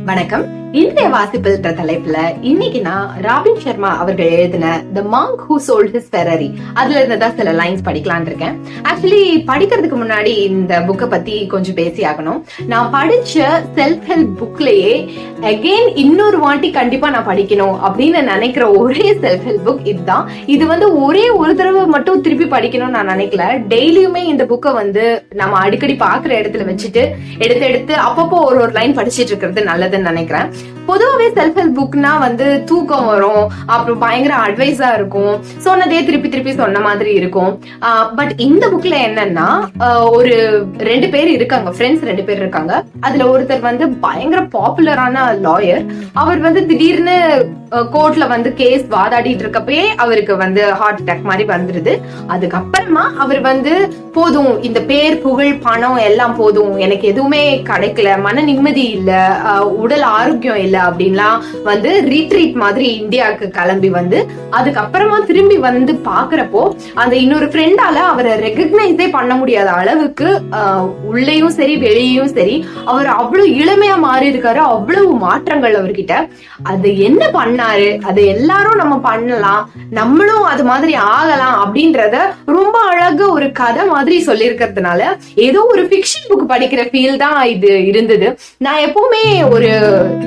வணக்கம். இன்றைய வாசிப்பில் தலைப்புல இன்னைக்கு நான் ராபின் சர்மா அவர்கள் எழுதின the monk who sold his Ferrari அதுல இருந்ததா சில லைன்ஸ் படிக்கலாம்னு இருக்கேன். ஆக்சுவலி படிக்கிறதுக்கு முன்னாடி இந்த புக்கை பத்தி கொஞ்சம் பேசி ஆகணும். நான் படிச்ச செல்ஃப் ஹெல்ப் புக்லயே அகெயின் இன்னொரு வாட்டி கண்டிப்பா நான் படிக்கணும் அப்படின்னு நினைக்கிற ஒரே செல்ஃப் ஹெல்ப் புக் இதுதான். இது ஒரே ஒரு தடவை மட்டும் திருப்பி படிக்கணும்னு நான் நினைக்கல. டெய்லியுமே இந்த புக்கை நம்ம அடிக்கடி பாக்குற இடத்துல வச்சுட்டு எடுத்து அப்பப்போ ஒரு லைன் படிச்சிட்டு இருக்கிறது நல்லதுன்னு நினைக்கிறேன். பொதுவாவே செல்ஃப் ஹெல்ப் புக்னா தூக்கம் வரும், அப்புறம் பயங்கர அட்வைஸா இருக்கும், சொன்னதே திருப்பி சொன்ன மாதிரி இருக்கும். பட் இந்த புக்ல என்னன்னா ஒரு ரெண்டு பேர் இருக்காங்க, ஃப்ரெண்ட்ஸ் ரெண்டு பேர் இருக்காங்க. அதுல ஒருத்தர் பயங்கர பாப்புலரான லாயர். அவர் திடீர்னு கோர்ட்ல கேஸ் வாதாடிட்டு இருக்கப்பயே அவருக்கு ஹார்ட் அட்டாக் மாதிரி வந்துருது. அதுக்கப்புறமா அவர் போதும், இந்த பேர் புகழ் பணம் எல்லாம் போதும், எனக்கு எதுவுமே கிடைக்கல, மன நிம்மதி இல்ல, உடல் ஆரோக்கியம் இல்ல அப்படின்லாம் ரீட்ரீட் மாதிரி இந்தியாவுக்கு கிளம்பி அதுக்கப்புறமா திரும்பி பாக்குறப்போ அந்த இன்னொரு ஃப்ரெண்டால அவரை ரெகக்னைஸே பண்ண முடியாத அளவுக்கு உள்ளேயும் சரி வெளியும் சரி அவர் அவ்வளவு இளமையா மாறி இருக்காரு. அவ்வளவு மாற்றங்கள் அவர்கிட்ட. அது என்ன பண்ணாரு, அது எல்லாரும் நம்ம பண்ணலாம், நம்மளும் அது மாதிரி ஆகலாம் அப்படின்றத ரொம்ப அழகா ஒரு கதை மாதிரி சொல்லி இருக்கிறதுனால ஏதோ ஒரு ஃபிக்ஷன் புக் படிக்கிற ஃபீல் தான் இது இருந்தது. நான் எப்பவுமே ஒரு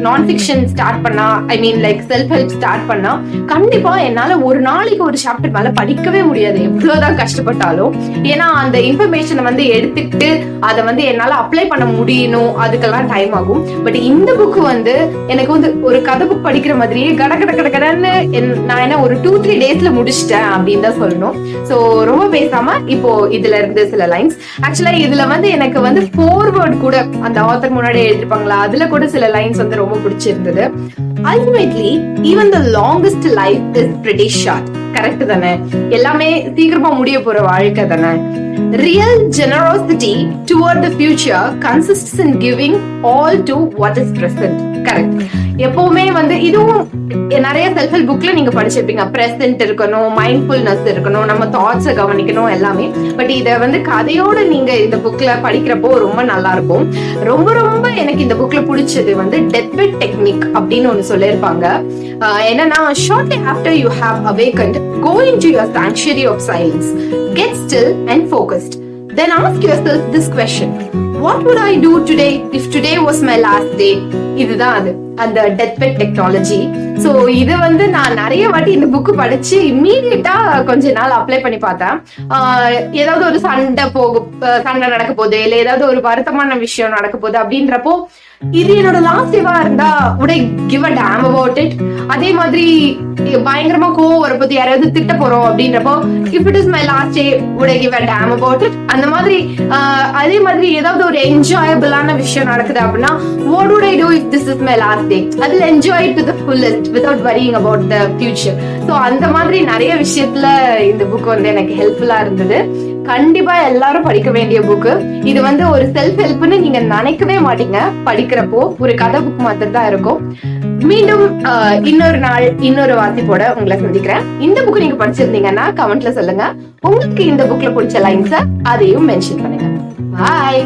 நான் ஃபிக்ஷன் ஸ்டார்ட் பண்ணா, I mean like self help start பண்ணா கண்டிப்பா என்னால ஒரு நாளைக்கு ஒரு சாப்டர் மேல படிக்கவே முடியாது, எவ்வளவுதான் கஷ்டப்பட்டாலும். ஏன்னா அந்த இன்ஃபர்மேஷனை எடுத்துக்கிட்டு அதை என்னால அப்ளை பண்ண முடியணும், அதுக்கெல்லாம் டைம் ஆகும். பட் இந்த புக் எனக்கு ஒரு கதை புக் படிக்கிற மாதிரியே கடன்னு நான் என்ன ஒரு 2-3 டேஸ்ல முடிச்சிட்டேன் அப்படின்னு தான் சொல்லணும். சோ ரொம்ப பேசாம இப்போ இதுல இருந்து சில லைன்ஸ். ஆக்சுவலா இதுல எனக்கு ஃபோர்வர்ட் கூட அந்த ஆத்தர் முன்னாடி எழுதிருப்பாங்களா, அதுல கூட சில லைன்ஸ் ரொம்ப பிடிச்சிருந்தது. Ultimately, even the longest life is pretty short. Correct தானே? எல்லாமே சீக்கிரமா முடிய போற வாழ்க்கை தானே. Real generosity toward the future consists in giving all to what is present. Correct. எப்பவுமே இதுவும் நிறைய செல்ஃப் ஹெல்ப் புக்ல நீங்க படிச்சிருப்பீங்க. பிரசன்ட் இருக்கணும், மைண்ட்ஃபுல்னஸ் இருக்கணும், நம்ம தாட்ஸை கவனிக்கணும் எல்லாமே. பட் இத கதையோட நீங்க இந்த புக்ல படிக்கிறப்போ ரொம்ப நல்லா இருக்கும். ரொம்ப எனக்கு இந்த புக்ல பிடிச்சது டெத் பெட் டெக்னிக் அப்படின்னு ஒண்ணு சொல்லிருப்பாங்க. என்னன்னா, shortly after you have awakened, go into your sanctuary of silence, get still and focused. Then ask yourself this question: what would I do today if today was my last day? இதுதான் அது, அந்த death bed technology. So இது நான் நிறைய வாட்டி இந்த book படிச்சு இம்மீடியட்டா கொஞ்ச நாள் அப்ளை பண்ணி பார்த்தேன். ஏதாவது ஒரு சண்டை நடக்க போகுது, இல்ல ஏதாவது ஒரு வருத்தமான விஷயம் நடக்க போகுது அப்படின்றப்போ இது என்னோட லாஸ்ட் டேவா இருந்தா would I give a damn about it? அதே மாதிரி பயங்கரமா கோவம் வரப்போது, யாராவது திட்ட போறோம் அப்படின்றப்போ if it is my last day would I give a damn about it? அந்த மாதிரி அதே மாதிரி ஏதாவது ஒரு என்ஜாயபிளான விஷயம் நடக்குது அப்படின்னா what would I do if this is my last day? I will enjoy it to the fullest without worrying about the future. So அந்த மாதிரி நிறைய விஷயத்துல இந்த புக் எனக்கு ஹெல்ப்ஃபுல்லா இருந்தது. கண்டிப்பா எல்லாரும் படிக்க வேண்டிய புக்கு இது. ஒரு செல்ஃப் ஹெல்ப்னு நீங்க நினைக்கவே மாட்டீங்க படிக்கிறப்போ. ஒரு கதை புக் மாதிரி தான் இருக்கும். மீண்டும் இன்னொரு நாள் இன்னொரு வாசிப்போட உங்களை சந்திக்கிறேன். இந்த புக் நீங்க படிச்சிருந்தீங்கன்னா கமெண்ட்ல சொல்லுங்க. உங்களுக்கு இந்த புக்ல பிடிச்ச லைன்ஸ அதையும் மென்ஷன் பண்ணுங்க. பாய்.